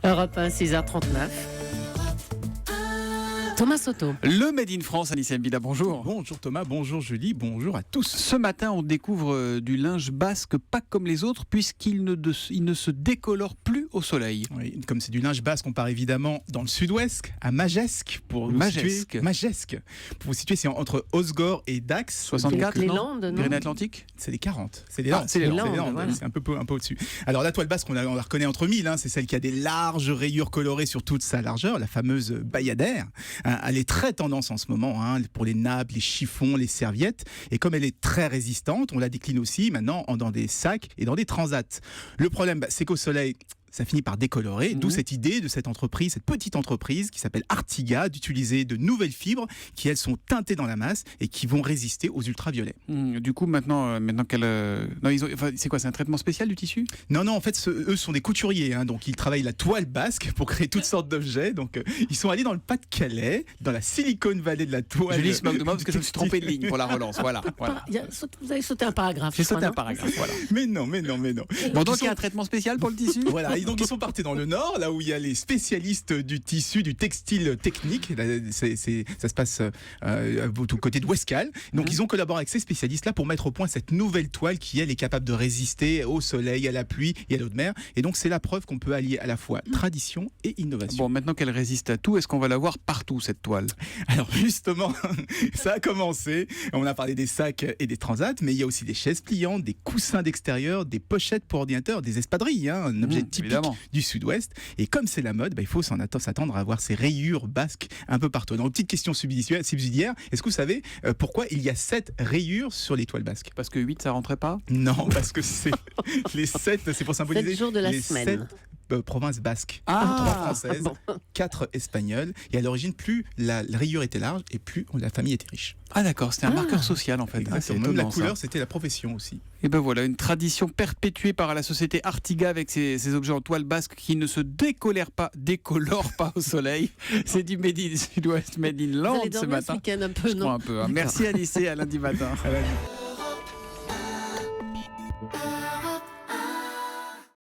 Europe 1, 6h39. Thomas Soto. Le Made in France, Anissa Mbida, bonjour. Bonjour Thomas, bonjour Julie, bonjour à tous. Ce matin, on découvre du linge basque pas comme les autres, puisqu'il ne se décolore plus au soleil. Oui, comme c'est du linge basque, on part évidemment dans le sud-ouest, à Magesque. Pour vous situer, pour vous situer, c'est entre Osgore et Dax. 64, les non Landes, non Pyrénées-Atlantiques. C'est les 40. C'est les Ah, Landes. c'est les Landes, voilà. C'est un peu au-dessus. Alors la toile basque, on la reconnaît entre mille. C'est celle qui a des larges rayures colorées sur toute sa largeur, la fameuse bayadère. Elle est très tendance en ce moment pour les nappes, les chiffons, les serviettes. Et comme elle est très résistante, on la décline aussi maintenant dans des sacs et dans des transats. Le problème, c'est qu'au soleil, ça finit par décolorer, d'où cette idée de cette entreprise, cette petite entreprise qui s'appelle Artiga, d'utiliser de nouvelles fibres qui, elles, sont teintées dans la masse et qui vont résister aux ultraviolets. Du coup, maintenant c'est quoi, c'est un traitement spécial du tissu? Non, en fait, eux sont des couturiers, donc ils travaillent la toile basque pour créer toutes sortes d'objets. Donc, ils sont allés dans le Pas-de-Calais, dans la Silicon Valley de la toile. Julie se moque de moi parce que je me suis trompé de ligne pour la relance. Voilà. Vous avez sauté un paragraphe. J'ai sauté un non paragraphe, voilà. Mais non. Bon, donc il y a un traitement spécial pour le tissu? Voilà, et donc ils sont partis dans le nord, là où il y a les spécialistes du tissu, du textile technique. Là, ça se passe au côté de Ouescal. Donc ils ont collaboré avec ces spécialistes-là pour mettre au point cette nouvelle toile qui, elle, est capable de résister au soleil, à la pluie et à l'eau de mer. Et donc c'est la preuve qu'on peut allier à la fois tradition et innovation. Bon, maintenant qu'elle résiste à tout, est-ce qu'on va la voir partout, cette toile? Alors justement, ça a commencé. On a parlé des sacs et des transats, mais il y a aussi des chaises pliantes, des coussins d'extérieur, des pochettes pour ordinateur, des espadrilles, un objet typique évidemment du sud-ouest. Et comme c'est la mode, il faut s'attendre à avoir ces rayures basques un peu partout. Donc, petite question subsidiaire, est-ce que vous savez pourquoi il y a 7 rayures sur les toiles basques? Parce que 8, ça rentrait pas? Non, parce que c'est les 7, c'est pour symboliser 7 jours de la les semaine. 7 provinces basques. 3 françaises, 4 espagnoles. Et à l'origine, plus la rayure était large et plus la famille était riche. Ah d'accord, c'était un marqueur social en fait. Exactement. Même la couleur, c'était la profession aussi. Et ben voilà, une tradition perpétuée par la société Artiga avec ces objets en toile basque qui ne se décolorent pas au soleil. C'est du Made in Sud-Ouest, Made in Land ce matin. Week-end un peu, Je crois un peu. Merci Alice, à lundi matin.